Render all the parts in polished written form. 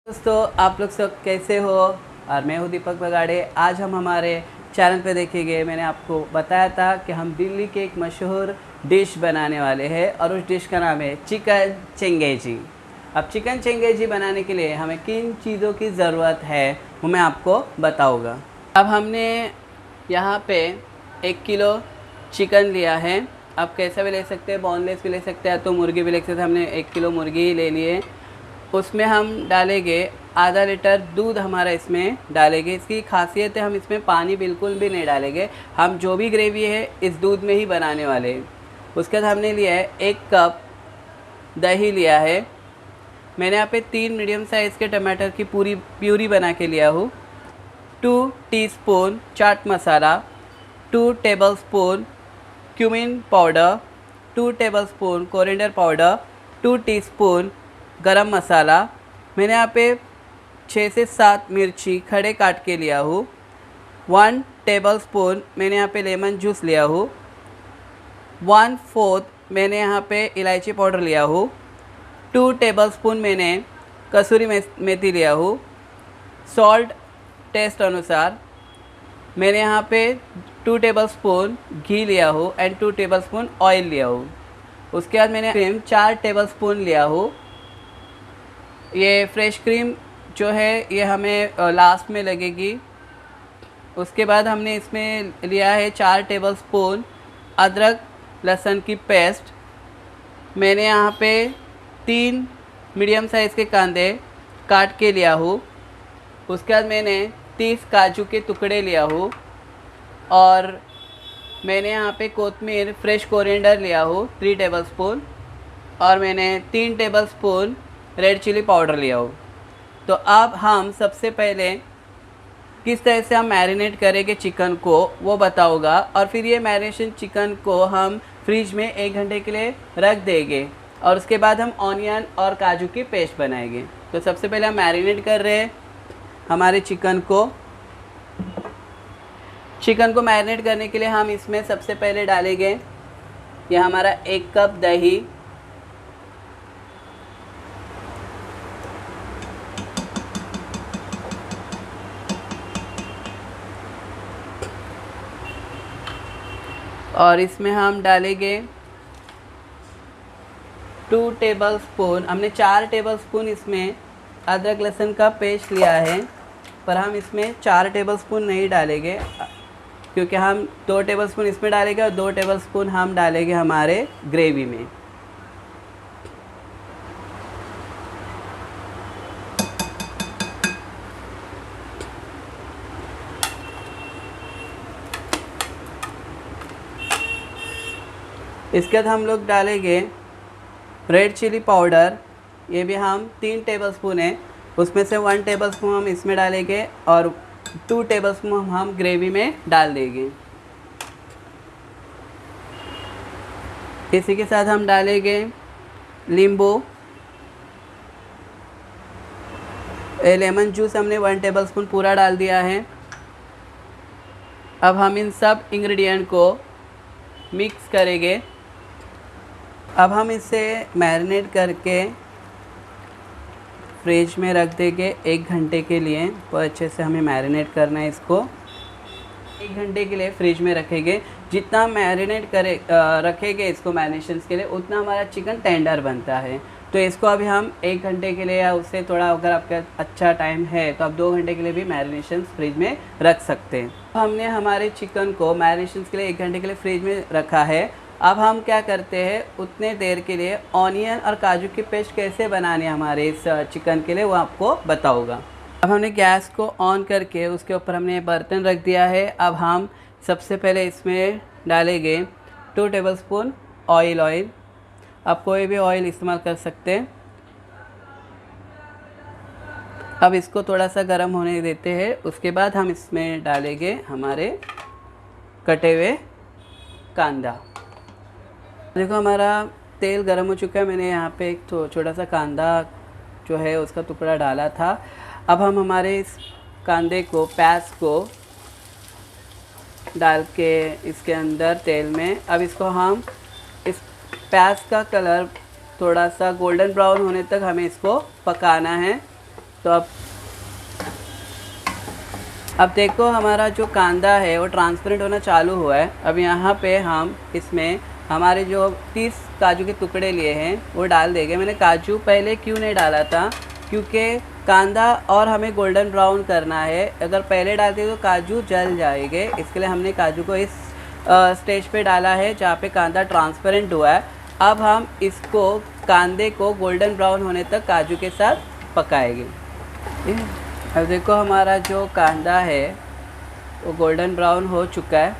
दोस्तों, आप लोग सब कैसे हो। और मैं हूँ दीपक बगाड़े। आज हम हमारे चैनल पे देखेंगे। मैंने आपको बताया था कि हम दिल्ली के एक मशहूर डिश बनाने वाले हैं और उस डिश का नाम है चिकन चेंगेजी। अब चिकन चेंगेजी बनाने के लिए हमें किन चीज़ों की ज़रूरत है वो मैं आपको बताऊँगा। अब हमने यहाँ पे 1 किलो चिकन लिया है। आप कैसा भी ले सकते हैं, बोनलेस भी ले सकते हैं तो मुर्गी भी ले सकते हैं। हमने 1 किलो मुर्गी ही ले लिए। उसमें हम डालेंगे आधा लीटर दूध हमारा इसमें डालेंगे। इसकी खासियत है हम इसमें पानी बिल्कुल भी नहीं डालेंगे। हम जो भी ग्रेवी है इस दूध में ही बनाने वाले हैं। उसके बाद हमने लिया है 1 कप दही लिया है। मैंने यहाँ पे 3 मीडियम साइज़ के टमाटर की पूरी प्यूरी बना के लिया हूँ। 2 teaspoon chaat masala, 2 tablespoon cumin powder, 2 tablespoon coriander powder, 2 teaspoon गरम मसाला। मैंने यहाँ पे 6 से 7 मिर्ची खड़े काट के लिया हूँ। 1 टेबलस्पून मैंने यहाँ पे लेमन जूस लिया हूँ। 1/4 मैंने यहाँ पे इलायची पाउडर लिया हूँ। 2 टेबलस्पून मैंने कसूरी मेथी लिया हूँ। सॉल्ट टेस्ट अनुसार। मैंने यहाँ पे 2 टेबलस्पून घी लिया हूँ एंड 2 टेबलस्पून ऑयल लिया हूँ। उसके बाद मैंने क्रीम 4 टेबलस्पून लिया हूँ। ये फ्रेश क्रीम जो है ये हमें लास्ट में लगेगी। उसके बाद हमने इसमें लिया है 4 टेबलस्पून अदरक लहसुन की पेस्ट। मैंने यहाँ पे 3 मीडियम साइज़ के कांदे काट के लिया हूँ। उसके बाद मैंने 30 काजू के टुकड़े लिया हूँ और मैंने यहाँ पे कोतमीर फ्रेश कोरिएंडर लिया हूँ 3 टेबलस्पून और मैंने 3 टेबलस्पून रेड चिली पाउडर लिया हो। तो अब हम सबसे पहले किस तरह से हम मैरिनेट करेंगे चिकन को वो बताऊंगा और फिर ये मैरिनेशन चिकन को हम फ्रिज में 1 घंटे के लिए रख देंगे और उसके बाद हम ऑनियन और काजू की पेस्ट बनाएंगे। तो सबसे पहले हम मैरिनेट कर रहे हैं हमारे चिकन को मैरिनेट करने के लिए हम इसमें सबसे पहले डालेंगे यह हमारा 1 कप दही, और इसमें हम डालेंगे 2 टेबलस्पून। हमने 4 टेबलस्पून इसमें अदरक लहसुन का पेस्ट लिया है पर हम इसमें 4 टेबलस्पून नहीं डालेंगे क्योंकि हम 2 टेबलस्पून इसमें डालेंगे और 2 टेबलस्पून हम डालेंगे हमारे ग्रेवी में। इसके बाद हम लोग डालेंगे रेड चिली पाउडर। ये भी हम 3 टेबलस्पून है, उसमें से 1 टेबलस्पून हम इसमें डालेंगे और 2 टेबलस्पून हम ग्रेवी में डाल देंगे। इसी के साथ हम डालेंगे नींबू, लेमन जूस हमने 1 टेबलस्पून पूरा डाल दिया है। अब हम इन सब इंग्रेडिएंट को मिक्स करेंगे। अब हम इसे मैरिनेट करके फ्रिज में रख देंगे 1 घंटे के लिए। तो अच्छे से हमें मैरिनेट करना है इसको। 1 घंटे के लिए फ्रिज में रखेंगे। जितना मैरिनेट रखेंगे इसको मैरिनेशन के लिए उतना हमारा चिकन टेंडर बनता है। तो इसको अभी हम 1 घंटे के लिए या उससे थोड़ा अगर आपका अच्छा टाइम है तो आप 2 घंटे के लिए भी मैरिनेशन फ्रिज में रख सकते हैं। हमने हमारे चिकन को मैरिनेशन के लिए 1 घंटे के लिए फ्रिज में रखा है। अब हम क्या करते हैं उतने देर के लिए ऑनियन और काजू की पेस्ट कैसे बनानी है हमारे इस चिकन के लिए वो आपको बताऊंगा। अब हमने गैस को ऑन करके उसके ऊपर हमने बर्तन रख दिया है। अब हम सबसे पहले इसमें डालेंगे 2 टेबलस्पून ऑयल। आप कोई भी ऑयल इस्तेमाल कर सकते हैं। अब इसको थोड़ा सा गर्म होने देते हैं। उसके बाद हम इसमें डालेंगे हमारे कटे हुए कांदा। देखो हमारा तेल गर्म हो चुका है। मैंने यहाँ पे एक छोटा सा कांदा जो है उसका टुकड़ा डाला था। अब हम हमारे इस कांदे को प्याज को डाल के इसके अंदर तेल में अब इसको हम इस प्याज का कलर थोड़ा सा गोल्डन ब्राउन होने तक हमें इसको पकाना है। तो अब देखो हमारा जो कांदा है वो ट्रांसपेरेंट होना चालू हुआ है। अब यहाँ पे हम इसमें हमारे जो 30 काजू के टुकड़े लिए हैं वो डाल देंगे। मैंने काजू पहले क्यों नहीं डाला था, क्योंकि कांदा और हमें गोल्डन ब्राउन करना है। अगर पहले डालते तो काजू जल जाएंगे, इसके लिए हमने काजू को इस स्टेज पे डाला है जहाँ पे कांदा ट्रांसपेरेंट हुआ है। अब हम इसको कांदे को गोल्डन ब्राउन होने तक काजू के साथ पकाएंगे। अब देखो हमारा जो कांदा है वो गोल्डन ब्राउन हो चुका है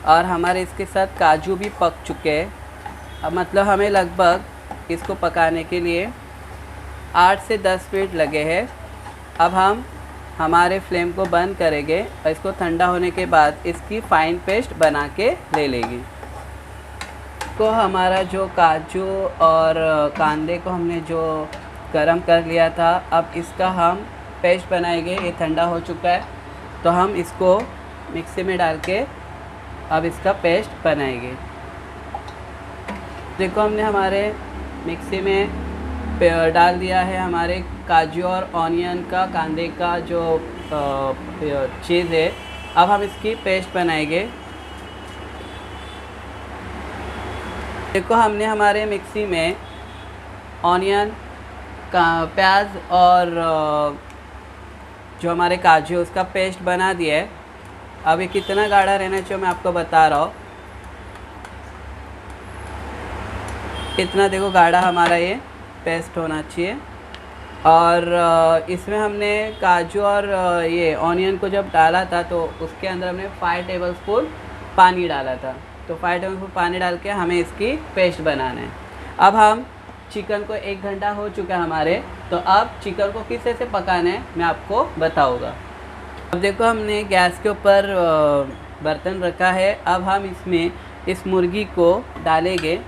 और हमारे इसके साथ काजू भी पक चुके हैं। अब मतलब हमें लगभग इसको पकाने के लिए 8 से 10 मिनट लगे हैं। अब हम हमारे फ्लेम को बंद करेंगे और इसको ठंडा होने के बाद इसकी फ़ाइन पेस्ट बना के ले लेंगे। तो हमारा जो काजू और कांदे को हमने जो गरम कर लिया था, अब इसका हम पेस्ट बनाएंगे। ये ठंडा हो चुका है तो हम इसको मिक्सी में डाल के अब इसका पेस्ट बनाएंगे। देखो हमने हमारे मिक्सी में डाल दिया है हमारे काजू और ऑनियन का, कांदे का जो चीज़ है। अब हम इसकी पेस्ट बनाएंगे। देखो हमने हमारे मिक्सी में ऑनियन का प्याज और जो हमारे काजू है उसका पेस्ट बना दिया है। अब ये कितना गाढ़ा रहना चाहिए मैं आपको बता रहा हूँ। इतना देखो गाढ़ा हमारा ये पेस्ट होना चाहिए। और इसमें हमने काजू और ये ऑनियन को जब डाला था तो उसके अंदर हमने 5 टेबलस्पून पानी डाला था। तो 5 टेबलस्पून पानी डाल के हमें इसकी पेस्ट बनाना है। अब हम चिकन को 1 घंटा हो चुका है हमारे, तो अब चिकन को किस तरह से पकाना है मैं आपको बताऊंगा। अब देखो हमने गैस के ऊपर बर्तन रखा है। अब हम इसमें इस मुर्गी को डालेंगे।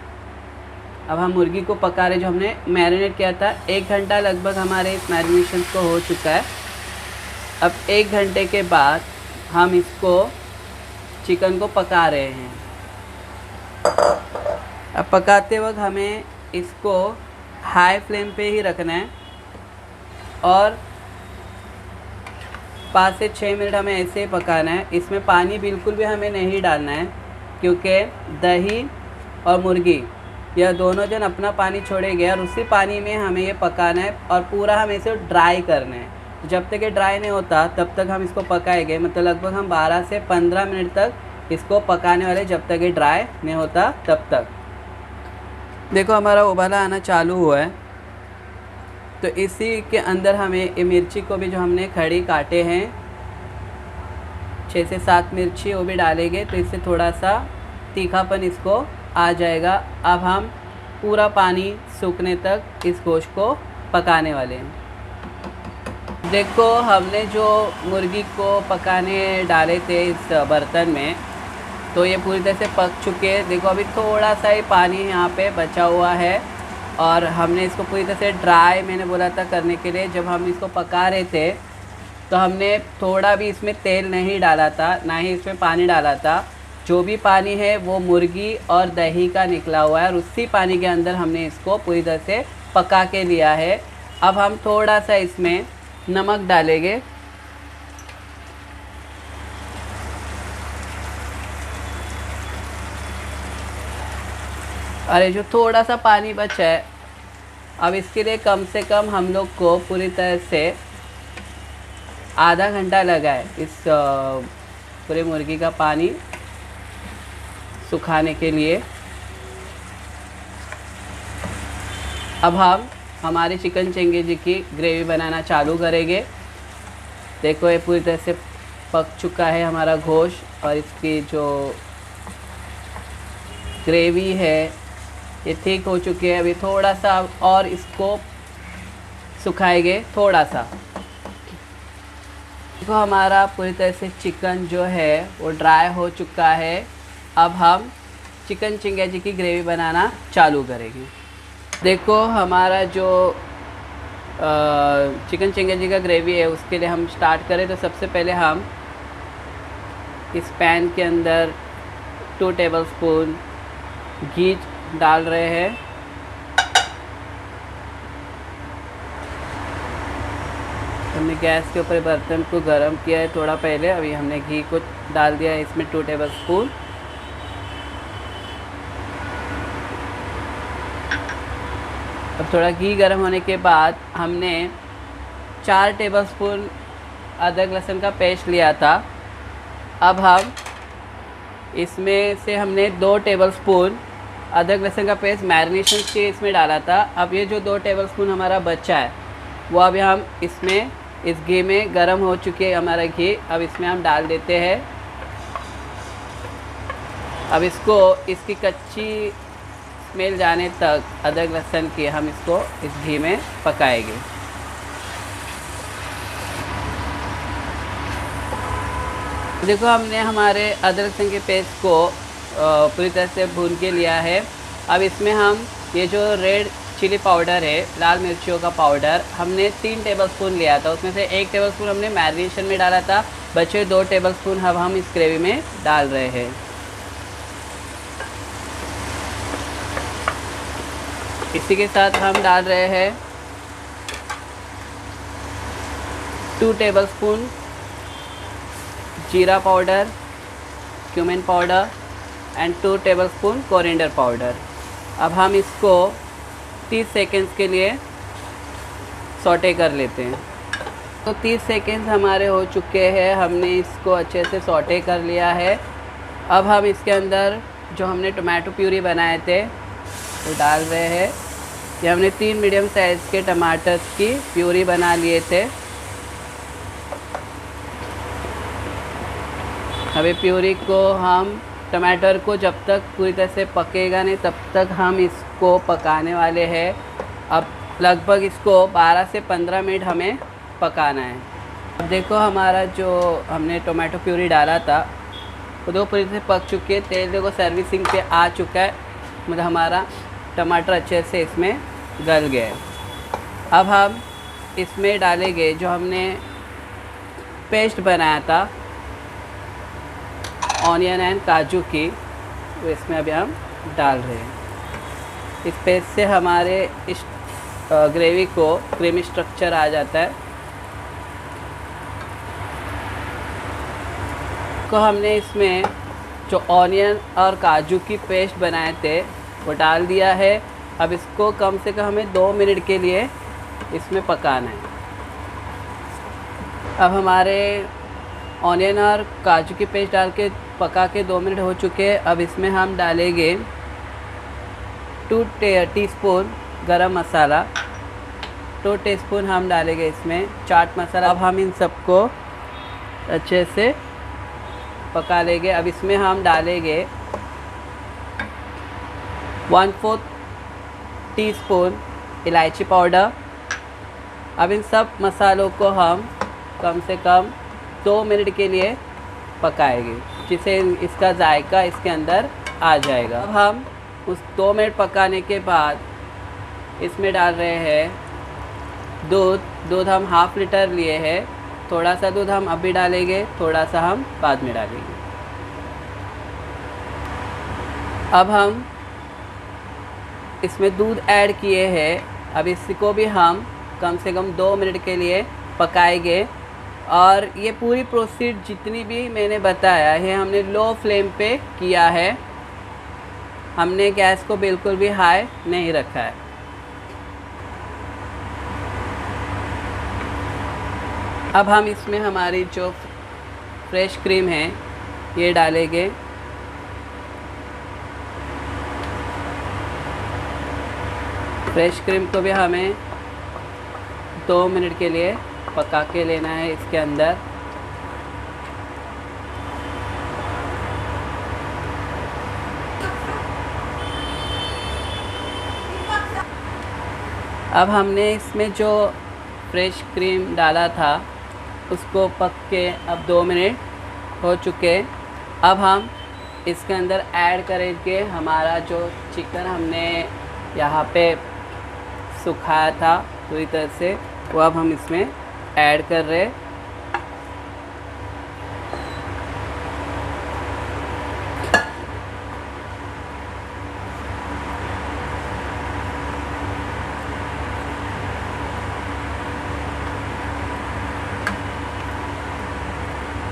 अब हम मुर्गी को पका रहे, जो हमने मैरिनेट किया था। 1 घंटा लगभग हमारे इस मैरिनेशन को हो चुका है। अब 1 घंटे के बाद हम इसको चिकन को पका रहे हैं। अब पकाते वक्त हमें इसको हाई फ्लेम पे ही रखना है और 5 से 6 मिनट हमें ऐसे ही पकाना है। इसमें पानी बिल्कुल भी हमें नहीं डालना है, क्योंकि दही और मुर्गी यह दोनों जन अपना पानी छोड़ेंगे और उसी पानी में हमें ये पकाना है और पूरा हमें इसे ड्राई करना है। जब तक ये ड्राई नहीं होता तब तक हम इसको पकाएंगे। मतलब लगभग हम 12 से 15 मिनट तक इसको पकाने वाले, जब तक ये ड्राई नहीं होता तब तक। देखो हमारा उबाला आना चालू हुआ है, तो इसी के अंदर हमें ये मिर्ची को भी, जो हमने खड़ी काटे हैं 6 से 7 मिर्ची, वो भी डालेंगे तो इससे थोड़ा सा तीखापन इसको आ जाएगा। अब हम पूरा पानी सूखने तक इस गोश्त को पकाने वाले हैं। देखो हमने जो मुर्गी को पकाने डाले थे इस बर्तन में, तो ये पूरी तरह से पक चुके हैं। देखो अभी थोड़ा सा ही पानी यहाँ पे बचा हुआ है और हमने इसको पूरी तरह से ड्राई, मैंने बोला था करने के लिए। जब हम इसको पका रहे थे तो हमने थोड़ा भी इसमें तेल नहीं डाला था, ना ही इसमें पानी डाला था। जो भी पानी है वो मुर्गी और दही का निकला हुआ है और उसी पानी के अंदर हमने इसको पूरी तरह से पका के लिया है। अब हम थोड़ा सा इसमें नमक डालेंगे। अरे जो थोड़ा सा पानी बचा है, अब इसके लिए कम से कम हम लोग को पूरी तरह से आधा घंटा लगा है इस पूरे मुर्गी का पानी सुखाने के लिए। अब हम हमारे चिकन चंगेजी की ग्रेवी बनाना चालू करेंगे। देखो ये पूरी तरह से पक चुका है हमारा गोश्त और इसकी जो ग्रेवी है ये ठीक हो चुकी है। अभी थोड़ा सा और इसको सुखाएंगे थोड़ा सा। देखो हमारा पूरी तरह से चिकन जो है वो ड्राई हो चुका है। अब हम चिकन चिंगेजी की ग्रेवी बनाना चालू करेंगे। देखो हमारा जो चिकन चिंगेजी का ग्रेवी है उसके लिए हम स्टार्ट करें तो सबसे पहले हम इस पैन के अंदर 2 टेबलस्पून घी डाल रहे हैं। हमने गैस के ऊपर बर्तन को गर्म किया है थोड़ा पहले। अभी हमने घी को डाल दिया है इसमें 2 टेबलस्पून। अब थोड़ा घी गर्म होने के बाद हमने 4 टेबलस्पून अदरक लहसुन का पेस्ट लिया था। अब हम इसमें से हमने 2 टेबलस्पून अदरक लहसुन का पेस्ट मैरिनेशन के इसमें डाला था। अब ये जो 2 टेबलस्पून हमारा बचा है वो अभी हम इसमें इस घी में गर्म हो चुके हैं हमारा घी। अब इसमें हम डाल देते हैं। अब इसको इसकी कच्ची स्मेल जाने तक अदरक लहसुन की हम इसको इस घी में पकाएंगे। देखो हमने हमारे अदरक लहसुन के पेस्ट को पूरी तरह से भून के लिया है। अब इसमें हम ये जो रेड चिली पाउडर है, लाल मिर्चियों का पाउडर, हमने 3 टेबलस्पून लिया था। उसमें से 1 टेबलस्पून हमने मैरिनेशन में डाला था। बचे 2 टेबलस्पून अब हम इस ग्रेवी में डाल रहे हैं। इसी के साथ हम डाल रहे हैं 2 टेबलस्पून जीरा powder, cumin powder and 2 tablespoon coriander powder. अब हम इसको 30 सेकेंड्स के लिए सौटे कर लेते हैं। तो 30 सेकेंड्स हमारे हो चुके हैं। हमने इसको अच्छे से सौटे कर लिया है। अब हम इसके अंदर जो हमने टोमेटो प्यूरी बनाए थे वो डाल रहे हैं। ये हमने 3 मीडियम साइज़ के टमाटर्स की प्यूरी बना लिए थे। अभी प्यूरी को हम टमाटर को जब तक पूरी तरह से पकेगा नहीं तब तक हम इसको पकाने वाले हैं। अब लगभग इसको 12 से 15 मिनट हमें पकाना है। अब देखो हमारा जो हमने टोमेटो प्यूरी डाला था वो तो पूरी तरह से पक चुके हैं। तेल देखो सर्विसिंग पे आ चुका है, मतलब हमारा टमाटर अच्छे से इसमें गल गया है। अब हम इसमें डालेंगे जो हमने पेस्ट बनाया था ऑनियन एंड काजू की, वो इसमें अभी हम डाल रहे हैं। इस पेस्ट से हमारे इस ग्रेवी को क्रीमी स्ट्रक्चर आ जाता है। तो हमने इसमें जो ऑनियन और काजू की पेस्ट बनाए थे वो डाल दिया है। अब इसको कम से कम हमें 2 मिनट के लिए इसमें पकाना है। अब हमारे ऑनियन और काजू की पेस्ट डाल के पका के 2 मिनट हो चुके हैं। अब इसमें हम डालेंगे 2 टीस्पून गरम मसाला, 2 टीस्पून हम डालेंगे इसमें चाट मसाला। अब हम इन सबको अच्छे से पका लेंगे। अब इसमें हम डालेंगे 1/4 टीस्पून इलायची पाउडर। अब इन सब मसालों को हम कम से कम 2 मिनट के लिए पकाएंगे, जिससे इसका जायका इसके अंदर आ जाएगा। अब हम उस 2 मिनट पकाने के बाद इसमें डाल रहे हैं दूध हम 1/2 लीटर लिए हैं। थोड़ा सा दूध हम अभी डालेंगे, थोड़ा सा हम बाद में डालेंगे। अब हम इसमें दूध ऐड किए हैं। अब इसको भी हम कम से कम 2 मिनट के लिए पकाएंगे। और ये पूरी प्रोसीड जितनी भी मैंने बताया है हमने लो फ्लेम पे किया है। हमने गैस को बिल्कुल भी हाई नहीं रखा है। अब हम इसमें हमारी जो फ्रेश क्रीम है ये डालेंगे। फ्रेश क्रीम को भी हमें 2 मिनट के लिए पका के लेना है इसके अंदर। अब हमने इसमें जो फ्रेश क्रीम डाला था उसको पक के अब 2 मिनट हो चुके। अब हम इसके अंदर ऐड करेंगे हमारा जो चिकन हमने यहाँ पे सुखाया था पूरी तरह से, वो अब हम इसमें ऐड कर रहे हैं।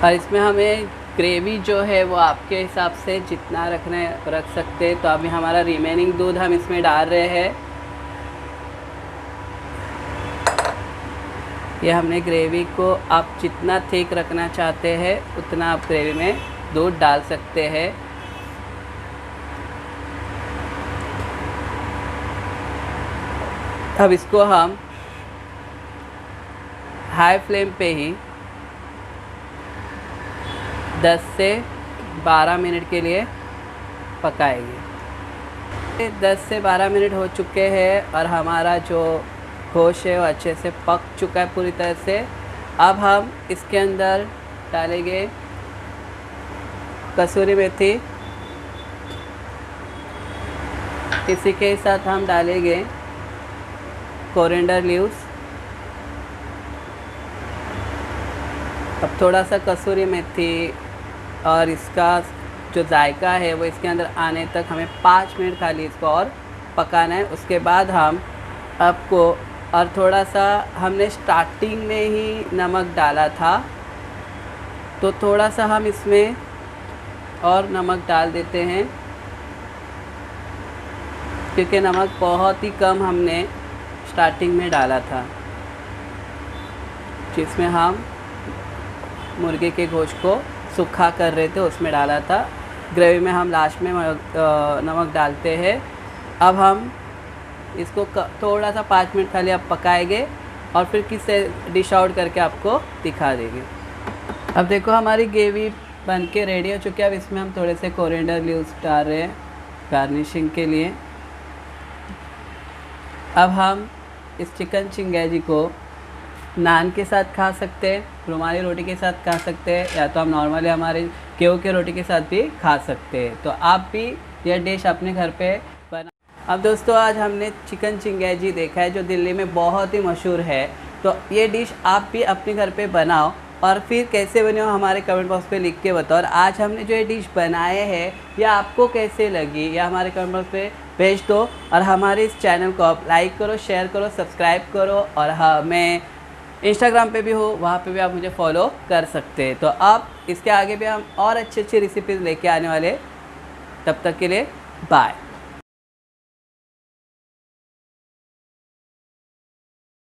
और इसमें हमें ग्रेवी जो है वो आपके हिसाब से जितना रखना है रख सकते हैं। तो अभी हमारा रिमेनिंग दूध हम इसमें डाल रहे हैं। ये हमने ग्रेवी को आप जितना थिक रखना चाहते हैं उतना आप ग्रेवी में दूध डाल सकते हैं। अब इसको हम हाई फ्लेम पे ही 10 से 12 मिनट के लिए पकाएंगे। 10 से 12 मिनट हो चुके हैं और हमारा जो गोश्त है वो अच्छे से पक चुका है पूरी तरह से। अब हम इसके अंदर डालेंगे कसूरी मेथी, इसी के साथ हम डालेंगे कोरिएंडर लीव्स। अब थोड़ा सा कसूरी मेथी और इसका जो जायका है वो इसके अंदर आने तक हमें 5 मिनट खाली इसको और पकाना है। उसके बाद हम आपको और थोड़ा सा हमने स्टार्टिंग में ही नमक डाला था, तो थोड़ा सा हम इसमें और नमक डाल देते हैं, क्योंकि नमक बहुत ही कम हमने स्टार्टिंग में डाला था जिसमें हम मुर्गे के गोश्त को सूखा कर रहे थे, उसमें डाला था। ग्रेवी में हम लास्ट में नमक डालते हैं। अब हम इसको थोड़ा सा 5 मिनट खाली आप पकाएंगे और फिर किससे डिश आउट करके आपको दिखा देंगे। अब देखो हमारी ग्रेवी बन के रेडी हो चुकी है। अब इसमें हम थोड़े से कोरिएंडर लीव्स डाल रहे हैं गार्निशिंग के लिए। अब हम इस चिकन चिंगेजी को नान के साथ खा सकते हैं, रुमाली रोटी के साथ खा सकते हैं, या तो हम नॉर्मली हमारे गेहूं के रोटी के साथ भी खा सकते हैं। तो आप भी यह डिश अपने घर पे बना। अब दोस्तों आज हमने चिकन चिंगेजी देखा है जो दिल्ली में बहुत ही मशहूर है। तो ये डिश आप भी अपने घर पे बनाओ और फिर कैसे बने हो हमारे कमेंट बॉक्स पे लिख के बताओ। और आज हमने जो ये डिश बनाए हैं या आपको कैसे लगी या हमारे कमेंट बॉक्स पे भेज दो। और हमारे इस चैनल को आप लाइक करो, शेयर करो, सब्सक्राइब करो। और हाँ, मैं इंस्टाग्राम पे भी हो, वहाँ पे भी आप मुझे फॉलो कर सकते हैं। तो आप इसके आगे भी हम और अच्छी अच्छी रेसिपीज़ लेके आने वाले। तब तक के लिए बाय।